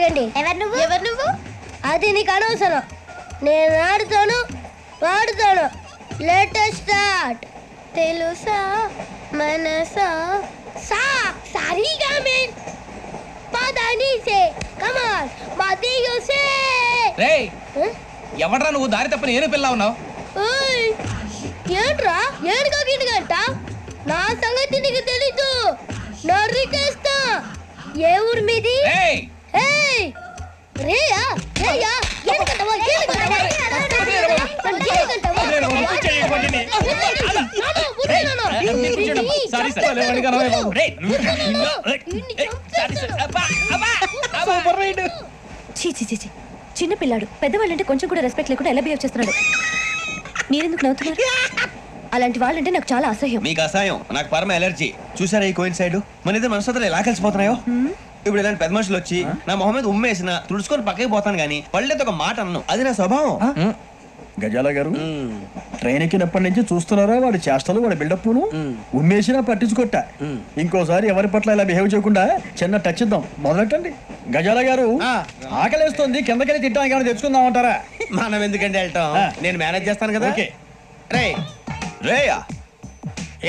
ఆగండి. ఎవరు నువ్వు? అది నీకు అనవసరం. నేను ఆడుతాను, పాడుతాను. Latest start. తెలుసా మనసా సా సారీగా మెన్ పదని సే కమాన్ మదియో సే. రేయ్ ఎవడ్రా నువ్వు? దారి తప్పని ఏను పిల్ల ఉన్నావు? ఓయ్ ఏంట్రా ఏడుగా గిట్టుగంట? నా సంగతి నీకు తెలీదు. నరికేస్తా. ఏ ఊరు మీది? రేయ్ ఏయ్ రేయా రేయా ఏడుకంటావా? చిన్న పిల్లాడు పెద్దవాళ్ళంటే కొంచెం కూడా రెస్పెక్ట్ లేకుండా ఎలా బిహేవ్ చేస్తున్నాడు. మీరెందుకు నవ్వుతున్నారు? అలాంటి వాళ్ళంటే నాకు చాలా అసహ్యం. మీకు అసహ్యం, నాకు పరమ ఎలర్జీ. చూసారా ఈ కోయిన్ సైడ్? మన ఇద్దరు మనసులో ఎలా కలిసిపోతున్నాయో. ఇప్పుడు ఇలాంటి పెద్ద మనుషులు వచ్చి నా మొహం మీద ఉమ్మేసిన తుడుచుకొని పక్కకి పోతాను కానీ పళ్ళేతో ఒక మాట అన్ను. అది నా స్వభావం. గజాల గారు ట్రైన్ ఎక్కినప్పటి నుంచి చూస్తున్నారా వాడి చేష్టలు, వాడి బిల్డప్ను. ఉమ్మేసినా పట్టించుకోట. ఇంకోసారి ఎవరి పట్ల ఇలా బిహేవ్ చేయకుండా చిన్న టచ్ ఇద్దాం. మొదలెట్టండి. గజాల గారు ఆకలేస్తుంది, కిందకెళ్ళి తిట్టడానికి ఏమైనా తెచ్చుకుందాం అంటారా? మనం ఎందుకంటే వెళ్తాం, నేను మేనేజ్ చేస్తాను కదా. రే రేయా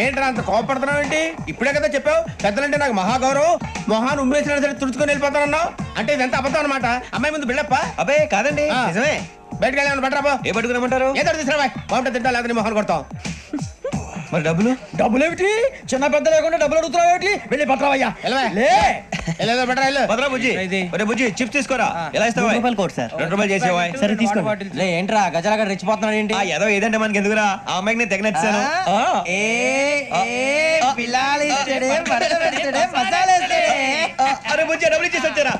ఏంట్రా అంత కోపడుతున్నావు ఏంటి? ఇప్పుడే కదా చెప్పావు పెద్దలంటే నాకు మహాగౌరవం, మొహాన్ని ఉమ్మేసిన సరే తుడుచుకొని వెళ్ళిపోతానన్నావు. అంటే ఇదంతా అబద్ధం అనమాట. అమ్మాయి ముందు బిల్డప్ప? అబ్బే కాదండి, నిజమే. బయటకు వెళ్ళి బట్రాబో. ఏ పట్టుకురమ్మంటారు? ఏదో తీసుకురా బాగుంటుంది. తింటా లేదా మొహాన్ని కొడతాం. మరి డబ్బులు? డబ్బులు ఏమిటి? చిన్న పెద్ద లేకుండా డబ్బులు అడుగుతున్నావు ఏమిటి? వెళ్ళి పట్టరావయ్యా. బట్రా వెళ్ళు. భద్రా బుజ్జి, ఒరే బుజ్జి చిప్స్ తీసుకోరా. ఎలా ఇస్తావా? Court sir. 2 రూపాయలు చేసేవా? సరే తీసుకోండి. ఏంట్రా గజాల గారు రెచ్చిపోతున్నాడు ఏంటి? ఏదో ఏదంటే మనకి ఎందుకురా, ఆ అమ్మాయికి నేను తెగ నచ్చాను. అరే బుజ్జి డబ్బులు ఇచ్చేసి వచ్చారా?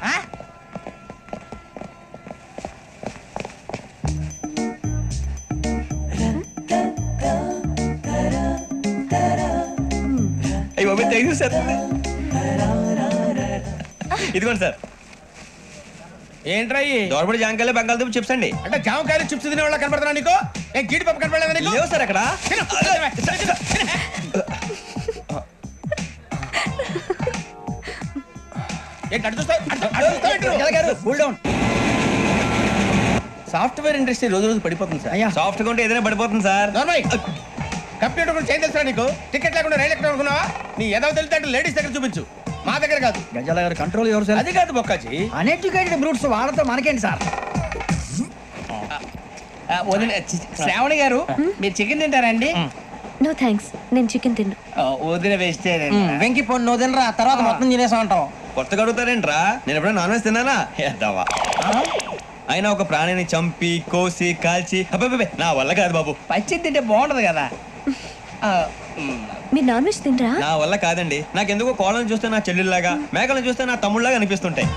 సార్ ఇదిగోండి సార్. ఏంట్రా దోరబడి జాంకాయలు బంగాళదుంప చిప్స్ అండి. అంటే జామకాయలు చిప్స్ తినే వాళ్ళ కనపడుతున్నా నీకు? ఏ జీడిపప్పు కనపడలేదా నీకు? లేవు సార్ అక్కడ. సాఫ్ట్వేర్ ఇండస్ట్రీ రోజు రోజు పడిపోతుంది సార్. సాఫ్ట్ గా ఉంటే ఏదైనా పడిపోతుంది సార్. కంప్యూటర్ కూడా చేంజ్ తెలుసా నీకు? టికెట్ లేకుండా రైలు ఎక్కడ అనుకున్నావా? నీ ఏదో తెలితే లేడీస్ దగ్గర చూపించు, మా దగ్గర కాదు. గజాల గారు కంట్రోల్ ఎవరు సార్? అది కాదు బొక్కాజీ. అన్ఎడ్యుకేటెడ్ బ్రూట్స్ వాళ్ళతో మనకేంటి సార్? శ్రావణి గారు మీరు చికెన్ తింటారండి? నో థ్యాంక్స్, నేను చికెన్ తిన్ను. వదిన వేస్తే వెంకి పొన్ను నువ్వు తినరా, తర్వాత మొత్తం తినేసా ఉంటాం. కొత్తగా అడుగుతారేంట్రా? నేను ఎప్పుడైనా నాన్ వెజ్ తిన్నానా? ఎద్దావా. అయినా ఒక ప్రాణిని చంపి కోసి కాల్చి అబ్బే నా వల్ల కాదు బాబు. పచ్చి తింటే బాగుంటది కదా. మీరు నాన్ వెజ్ తినరా? నా వల్ల కాదండి. నాకెందుకో కోళ్ళని చూస్తే నా చెల్లెళ్ళలాగా, మేకలను చూస్తే నా తమ్ముళ్ళలాగా అనిపిస్తుంటాయి.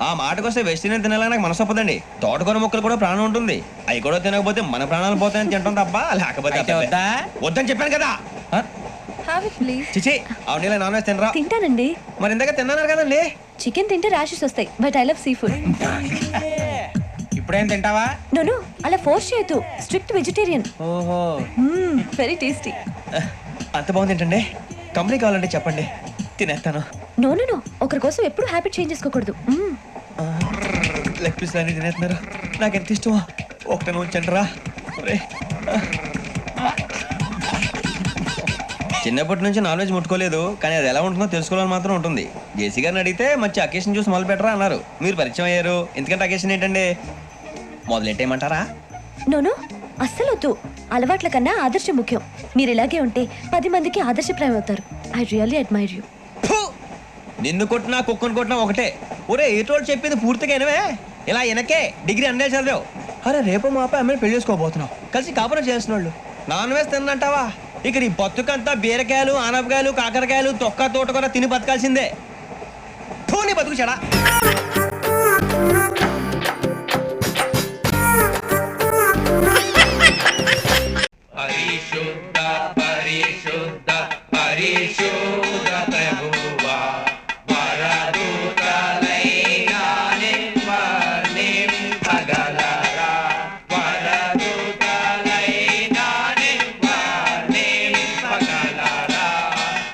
ఆ మాటకొస్తే వెస్టిరియన్ తినాలని నాకు మనసు ఒప్పదండి. తోటకూర మొక్కలు కూడా ప్రాణం ఉంటుంది. అవి కూడా తినకపోతే మన ప్రాణాలు పోతాయని తింటాం తప్ప లేకపోతే వద్దని చెప్పాను కదా. చిచి అవునీ నాన్ వెజ్ తినరా? తింటానండి. మరి ఇందాక తిన్నాను కదండి. చికెన్ తింటే ర్యాషెస్ వస్తాయి, but I love sea food. ఇప్పుడేం తింటావా? నో అలా ఫోర్స్ చేయొద్దు. Strict vegetarian. ఓహో వెరీ టేస్టీ. అంత బాగుంది ఏంటండి? కంపెనీ కావాలంటే చెప్పండి, తినేస్తాను. నో నో నో, ఒకరి కోసం ఎప్పుడు హ్యాబిట్ చేంజ్ చేసుకోకూడదు. లెగ్ పీస్ అన్ని తినేస్తున్నారు. నాకు ఎంత ఇష్టమో ఒకటే ఉంచండిరా. చిన్నప్పటి నుంచి నాన్ వెజ్ ముట్టుకోలేదు, కానీ అది ఎలా ఉంటుందో తెలుసుకోవాలని మాత్రం ఉంటుంది. జేసీ గారిని అడిగితే మంచి అకేషన్ చూసి మొదలు పెట్టరా అన్నారు. మీరు పరిచయం అయ్యారు, ఎందుకంటే అకేషన్ ఏంటండి? మొదలెట్టేయమంటారా? నోను అస్సలు వద్దు. అలవాట్ల కన్నా ఆదర్శం ముఖ్యం. మీరు ఇలాగే ఉంటే 10 మందికి ఆదర్శప్రాయం అవుతారు. I really admire you. నిన్ను కొట్టినా కుక్కను కొట్టినా ఒకటే. ఒరే ఏటోళ్ళు చెప్పింది పూర్తిగా వినవే. ఇలా వెనకే డిగ్రీ అన్నే చదివావు. అరే రేపు మా అబ్బాయి అమ్మాయిని పెళ్లి చేసుకోబోతున్నావు, కలిసి కాపురం చేసిన వాళ్ళు. నాన్ వెజ్ తిన్నంటావా? ఇక్కడ ఈ బతుకంతా బీరకాయలు, ఆనపకాయలు, కాకరకాయలు, తొక్క తోట కూడా తిని బతకాల్సిందే. నీ బతుకు చెడా. పరిశుద్ధ పరిశుద్ధ పరిశుద్ధ ప్రభువా వరదూతలైనా నింపగలరా వరదూతలైనా నింపగలరా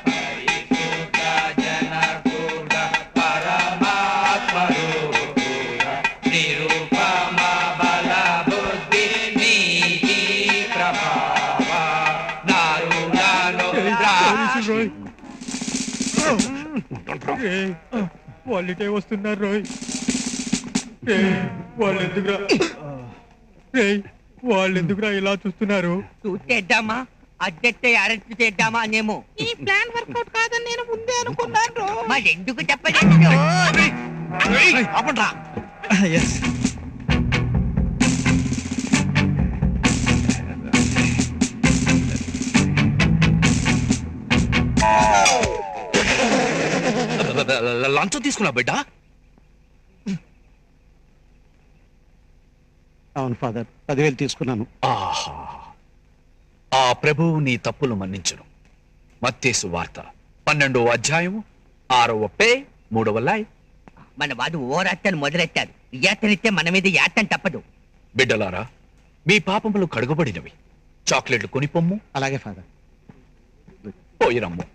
పరిశుద్ధ జనకుడ పరమ వాళ్ళిటే వస్తున్నారు రోయ్. వాళ్ళు ఎందుకురా వాళ్ళు ఎందుకురా ఇలా చూస్తున్నారు? చూసేద్దామా అద్దెట్టే అరెస్ట్ చేద్దామా అనేమో. ఈ ప్లాన్ వర్కౌట్ కాదని నేను ముందే అనుకున్నాను. మరి ఎందుకు చెప్పలేదు? లంచం తీసుకున్నా బిడ్డ. అవును ఫాదర్, 10,000 తీసుకున్నాను. ఆహా, ఆ ప్రభువు నీ తప్పులు మన్నించును. మత్తేసు వార్త 12వ అధ్యాయము 6వ పే 3వ లైన్. మన వాడు ఓరాటను మొదలెట్టారు. యాతనిస్తే మన మీద యాతన తప్పదు. బిడ్డలారా, మీ పాపములు కడుగబడినవి. చాక్లెట్లు కొనిపొమ్ము. అలాగే ఫాదర్. పోయిరమ్ము.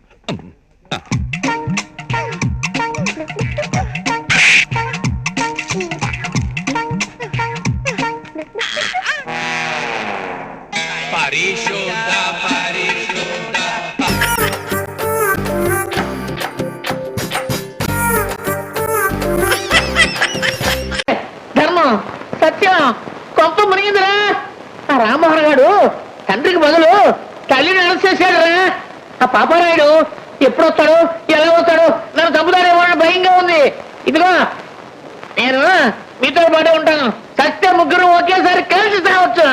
పరిశుద్ధ పరిశుద్ధ ధర్మం, సత్యం, కొంప మునిగిందిరా. ఆ రామ్మోహన్ గారు తండ్రికి బదులు తల్లిని అరెస్ట్ చేశాడురా. ఆ పాపారాయుడు ఎప్పుడు వస్తాడు, ఎలా వస్తాడు, నన్ను చంపుతాడేమో అని భయంగా ఉంది. ఇదిగో నేను మీతో పాటే ఉంటాను. సత్యం ముగ్గురు ఒకేసారి కలిసి సావచ్చు.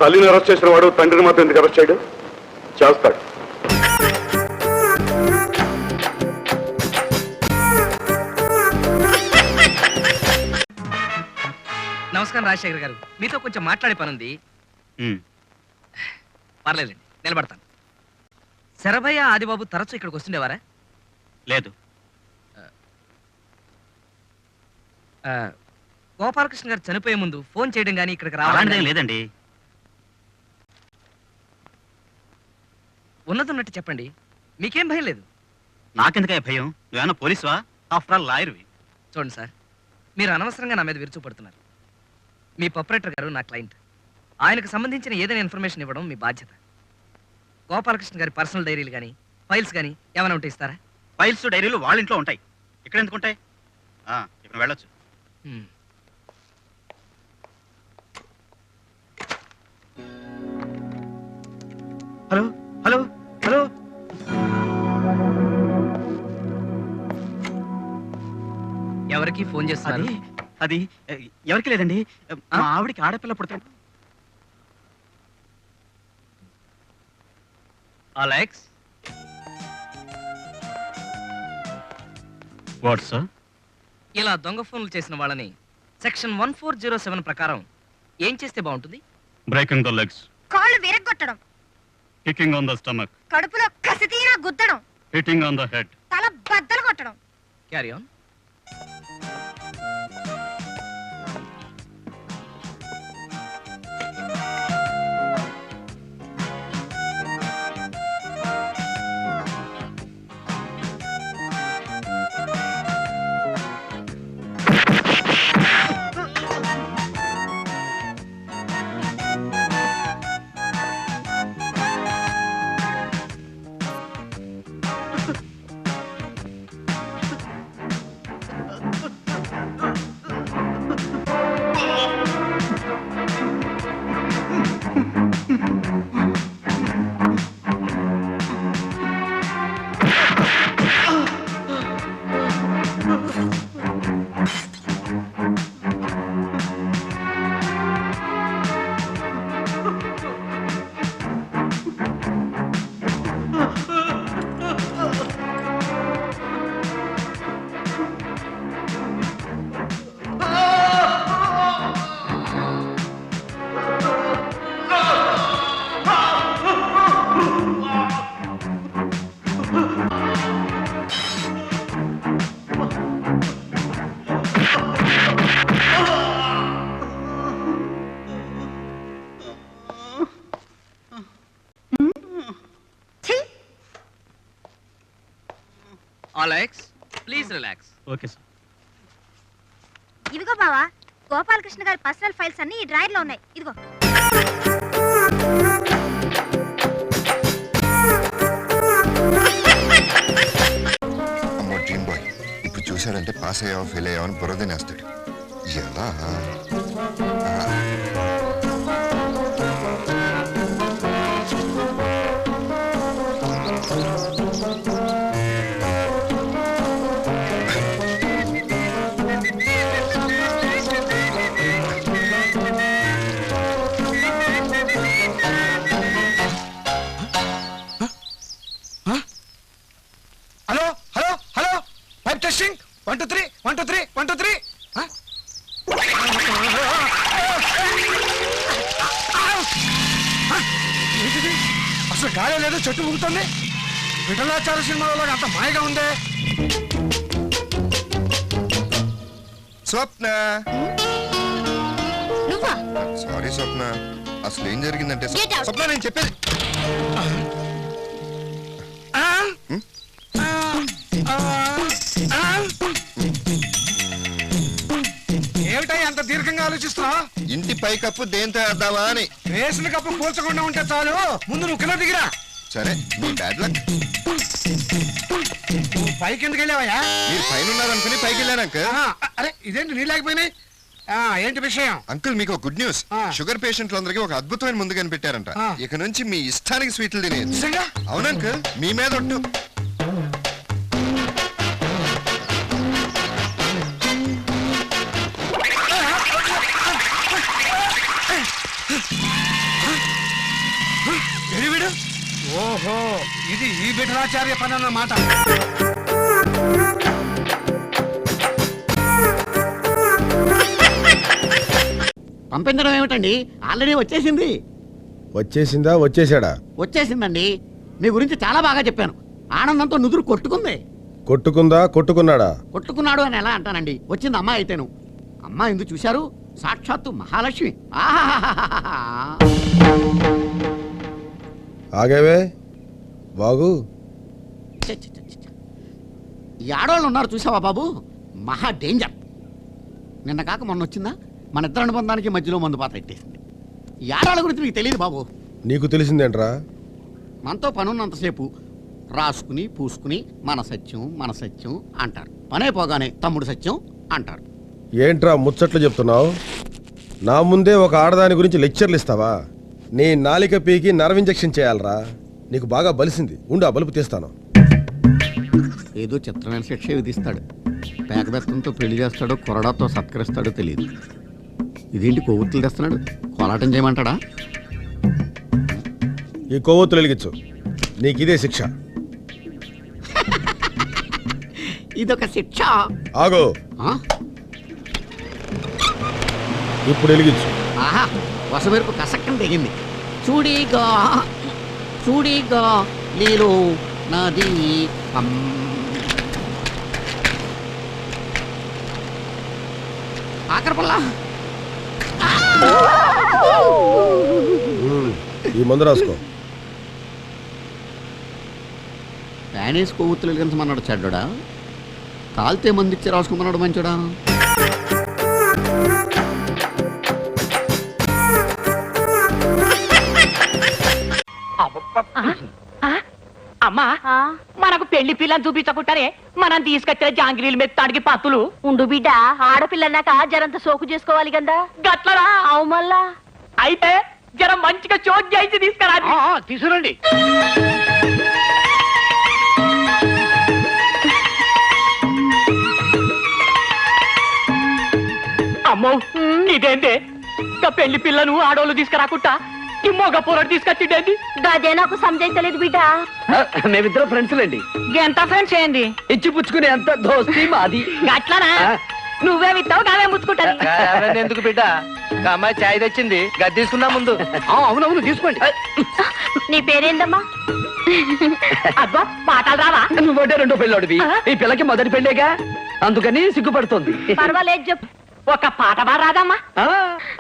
తల్లిని అరెస్ట్ చేసిన వాడు తండ్రిని మాత్రం ఎందుకు అరెస్ట్ చేయడు? చేస్తాడు. నమస్కారం రాజశేఖర్ గారు, మీతో కొంచెం మాట్లాడే పనుంది. పర్లేదండి, నిలబడతాను. శరభయ్య ఆదిబాబు తరచూ ఇక్కడికి వస్తుండేవారా? లేదు. గోపాలకృష్ణ గారు చనిపోయే ముందు ఫోన్ చేయడం కానీ ఇక్కడికి రావడం లేదండి. ఉన్నదున్నట్టు చెప్పండి, మీకేం భయం లేదు. నాకెందుకే భయం? నువ్వేమన్నా పోలీసువా? After all లాయర్వి. చూడండి సార్, మీరు అనవసరంగా నా మీద విరుచుపడుతున్నారు. మీ ప్రొపరేటర్ గారు నా క్లయింట్. ఆయనకు సంబంధించిన ఏదైనా ఇన్ఫర్మేషన్ ఇవ్వడం మీ బాధ్యత. గోపాలకృష్ణ గారి పర్సనల్ డైరీలు కానీ ఫైల్స్ కానీ ఏమైనా ఉంటే ఇస్తారా? ఫైల్స్ డైరీలు వాళ్ళ ఇంట్లో ఉంటాయి, ఇక్కడ ఎందుకు ఉంటాయి? ఇక్కడ వెళ్ళొచ్చు. హలో హలో హలో, ఎవరికి ఫోన్ చేస్తున్నారు? అది ఎవరికి లేదండి, మా ఆవిడికి ఆడపిల్ల పుడతాడు. Alex, what sir? ఇలా దొంగ ఫోన్లు చేసిన వాళ్ళని సెక్షన్ 1407 ప్రకారం ఏం చేస్తే బాగుంటుంది? బ్రేకింగ్ ద లెగ్స్, కాళ్ళు విరగొట్టడం, కికింగ్ ఆన్ ద స్టమక్, కడుపులో కసితీరా గుద్దడం, హిట్టింగ్ ఆన్ ద హెడ్. తల బద్దలు కొట్టడం. Carry on. Alex, please relax. Okay sir. ఇదిగో బావా, గోపాలకృష్ణ గారి పర్సనల్ ఫైల్స్ అన్ని ఈ డ్రాయర్ లో ఉన్నాయి. ఇదిగో. అమ్మో, ఇప్పుడు చూశాడంటే పాస్ అయ్యావా ఫెయిల్ అయ్యావా అని బురదనేస్తాడు. ఎలా hello hello hello pipe testing 1 2 3 1 2 3 1 2 3. అసలు గాలి లేదు, చెట్టు ఊగుతుంది. విఠలాచార సినిమాలో అంత మాయగా ఉందే. స్వప్న, నువ్వా? సారీ స్వప్న, అసలు ఏం జరిగిందంటే Get out. స్వప్న నేను చెప్పేది ఏమిటా అంత దీర్ఘంగా ఆలోచిస్తున్నా? ఇంటి పైకప్పు దేంతో వేద్దామా అని. రేసిన కప్పు కూల్చకుండా ఉంటే చాలు, ముందు నువ్వు కింద దిగిరా. సరే మీ బ్యాడ్ లక్. నువ్వు పైకి ఎందుకు వెళ్ళావయ్యా? మీరు పైన ఉన్నారనుకుని పైకి వెళ్ళాను అంకుల్. అరే ఇదేంటి నీ లేకపోయినాయి? ఏంటి విషయం? అంకుల్ మీకు గుడ్ న్యూస్. ఆ. షుగర్ పేషెంట్లందరికీ ఒక అద్భుతమైన ముందు కనిపెట్టారంట. ఆ. ఇక నుంచి మీ ఇష్టానికి స్వీట్లు తినేది. నిజంగా? అవును అంకుల్, మీ మీద ఒట్టు. వీడు ఓహో, ఇది ఈ విఠలాచార్య పని అన్నమాట. పంపించడం ఏమిటండి, ఆల్రెడీ వచ్చేసింది. వచ్చేసిందా వచ్చేసాడా? వచ్చేసిందండి. మీ గురించి చాలా బాగా చెప్పాను. ఆనందంతో నుదురు కొట్టుకుంది. కొట్టుకుందా కొట్టుకున్నాడా? కొట్టుకున్నాడు అని ఎలా అంటానండి, వచ్చింది అమ్మాయి అయితేను. అమ్మాయి ఎందుకు చూశారు? సాక్షాత్తు మహాలక్ష్మి. ఆహాహాహాహా. ఆగేవే బాగు. ఛ, ఛ, ఛ, ఛ. ఈ ఆడవాళ్ళు ఉన్నారు చూసావా బాబు, మహా డేంజర్. నిన్న కాక మొన్న వచ్చిందా, మన ఇద్దరు అనుబంధానికి మధ్యలో మందు పాత్ర ఎట్టేసింది. ఈ ఆడవాళ్ళ గురించి మీకు తెలియదు బాబు. నీకు తెలిసిందేంట్రా? మనతో పనున్నంతసేపు రాసుకుని పూసుకుని మన సత్యం అంటారు. పనే పోగానే తమ్ముడు సత్యం అంటారు. ఏంట్రా ముచ్చట్లు చెప్తున్నావు? నా ముందే ఒక ఆడదాని గురించి లెక్చర్లు ఇస్తావా? నీ నాలిక పీకి నర్వ్ ఇంజెక్షన్ చేయాలరా. నీకు బాగా బలిసింది, ఉండు ఆ బలుపు తీస్తాను. ఏదో చిత్రమైన శిక్ష విధిస్తాడు. పేకబెత్తంతో పెళ్లి చేస్తాడో కొరడాతో సత్కరిస్తాడో తెలియదు. ఇదేంటి కొవ్వొత్తులు తెస్తున్నాడు, కోలాటం చేయమంటాడా? ఈ కొవ్వొత్తులు వెలిగించు, నీకు ఇదే శిక్ష. ఇదొక శిక్ష. ఆగో, ఆ? ఇప్పుడు వెలిగించు. ఆహా, వసమెరుపు కసక్కని తెగింది. చూడిగా చూడిగా నీలో నది ఆఖరిపల్లా. ఈ మందు రాసుకో. ప్యానేసి కొవ్వొత్తులు వెలిగించమన్నాడు చెడ్డా, కాల్తే మందిచ్చి రాసుకోమన్నాడు మంచోడా. అమ్మా, మనకు పెళ్లి పిల్లని చూపించకుండానే మనం తీసుకొచ్చిన జాంగిరీలు మెత్తాడికి పత్తులు ఉండు బిడ్డ, ఆడపిల్లన్నాక జరంత సోకు చేసుకోవాలి కదా. గట్లరా. అవు మళ్ళా అయితే జర మంచిగా చోట్ చేయించి తీసుకురా. తీసుకురండి. అమ్మో, ఇదేంటే పెళ్లి పిల్లను ఆడోళ్ళు తీసుకురాకుండా ఈ మొగ పూరడు తీసుకొచ్చిండేది. గదే నాకు సంజయించలేదు బిడ్డ. మేమిద్దరు ఫ్రెండ్స్ లేండి. ఎంత ఫ్రెండ్స్ ఏంది? ఇచ్చి పుచ్చుకునే అంత దోస్తి మాది. గట్లనా? నువ్వే విత్తావు నావే ముచ్చుకుంటాను. ఎందుకు బిడ్డ, అమ్మాయి చాయ్ తెచ్చింది, గది తీసుకున్నా ముందు. అవునవును తీసుకోండి. నీ పేరేందమ్మా? అబ్బా, పాటలు రావా? నువ్వంటే రెండో పెళ్ళోడివి, ఈ పిల్లకి మొదటి పెళ్ళేగా, అందుకని సిగ్గుపడుతుంది. పర్వాలేదు చెప్పు. ఒక పాట బారాదమ్మా.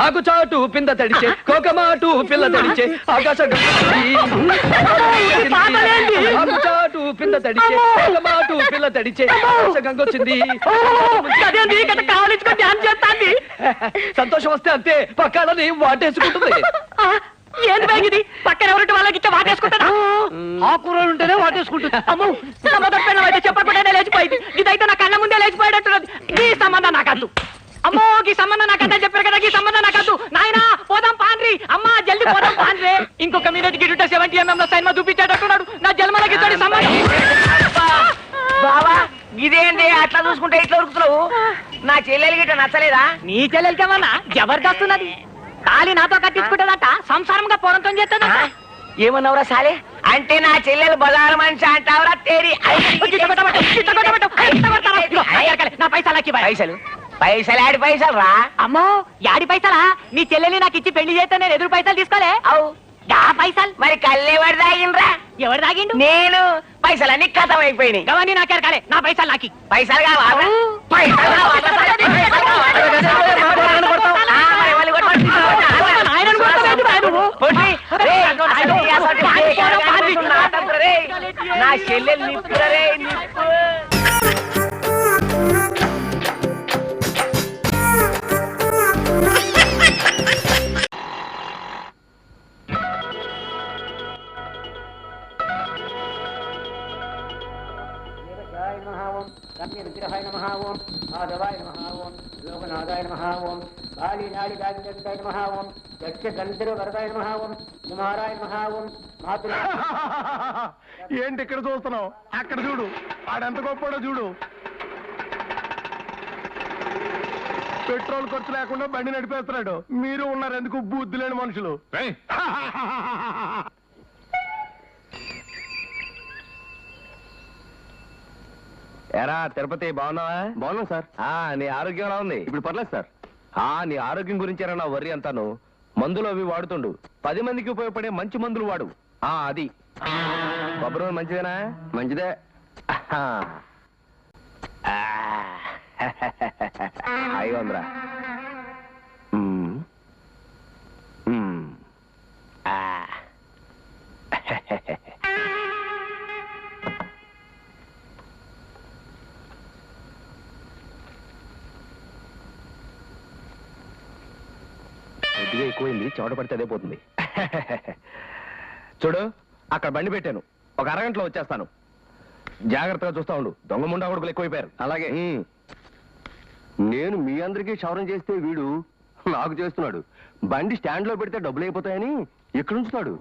ఆకు చాటు పింద తడిచే, కోకమాటు పిల్ల తడిచే, ఆకాశం ఆకు చాటు పింద తడిచే, కోకమాటు పిల్ల తడిచే, ఆకాశ గంగొచ్చింది. కావాలించుకొని ధ్యానం చేస్తాంది. సంతోషం వస్తే అంతే, పక్కాలని వాటేసుకుంటుంది. ఏంది బ్యాగ్ ఇది? పక్కన ఎవరింటి వాళ్ళకి ఇచ్చే వాటేసుకుంటారా? ఆ కూరలు ఉంటేనే వాటేసుకుంటుంది. అమ్మో నా మొదటి పెళ్ళం అయితే చెప్పకుండానే లేచిపోయింది. ఇదైతే నా కళ్ళ ముందే లేచిపోయేటట్టున్నది. ఈ సంబంధం నాకద్దు. అమ్మో ఈ సంబంధం నాకద్దని చెప్పారు కదా, ఈ సంబంధం నాకద్దు. నాయనా పోదాం పాండ్రి, అమ్మా జల్ది పోదాం పాండ్రి. ఇంకొక మీద గిట్ట 70mm లో సైన్మా చూపించేటట్టున్నాడు. నా జన్మలకి ఇతడి సంబంధం. బావా ఇదేంటి అట్లా చూసుకుంటే ఇట్లా ఉరుకుతున్నావు? నా చెల్లెలు గిట్ట నచ్చలేదా? నీ చెల్లెలకి ఏమన్నా జబర్దస్తున్నది. తాళి నాతో కట్టించుకుంటుందట, సంసారంగా పోరంతో చేస్తుందట. ఏమన్నావురా సాలే? అంటే నా చెల్లెలు బజారు మనిషి అంటావురా? తేరి నా పైసలు పైసలు పైసలు యాడి పైసలు రా? అమ్మో యాడి పైసలా? నీ చెల్లెల్ని నాకు ఇచ్చి పెళ్లి చేస్తే నేను ఎదురు పైసలు తీసుకోలే. అవు పైసలు మరి కళ్ళెవరు తాగిండ్రా? ఎవరు తాగిండు? నేను. పైసలన్నీ కథం అయిపోయినాయి. గవన్నీ నాకే కాలే, నా పైసలు నాకి. పైసలు కావాలా? పైసలు నా చెల్లెలు నిప్పురే నిప్పు. విగ్రహాయ నమః ఓం మాధవాయ నమః ఓం లోకనాథాయ నమః ఓం కాళీ నాడి గావిందాయ నమః ఓం యక్ష గంధర్వ వరదాయ నమః ఓం కుమారాయ నమః ఓం మాతృ. ఏంటి ఇక్కడ చూస్తున్నావు? అక్కడ చూడు, ఆడెంత గొప్పడో చూడు. పెట్రోల్ ఖర్చు లేకుండా బండి నడిపేస్తున్నాడు. మీరు ఉన్నారు ఎందుకు బుద్ధి లేని మనుషులు. ఎరా తిరుపతి బాగున్నావా? బాగున్నాం సార్. నీ ఆరోగ్యం ఎలా ఉంది? ఇప్పుడు పర్లేదు సార్. నీ ఆరోగ్యం గురించి నా వర్రీ అంతాను. మందులు అవి వాడుతుండు. 10 మందికి ఉపయోగపడే మంచి మందులు వాడు. అది కొబ్బరి నూనె మంచిదేనా? మంచిదే. హాయిగా ఉందిరా. కొద్దిగా ఎక్కువైంది, చెమట పడితే అదే పోతుంది. చూడు అక్కడ బండి పెట్టాను, ఒక అరగంటలో వచ్చేస్తాను. జాగ్రత్తగా చూస్తా ఉండు. దొంగ ముండా కొడుకులు ఎక్కువైపోయారు. అలాగే. నేను మీ అందరికీ క్షవరం చేస్తే వీడు నాకు చేస్తున్నాడు. బండి స్టాండ్ లో పెడితే డబ్బులు అయిపోతాయని ఎక్కడ ఉంచుతాడు.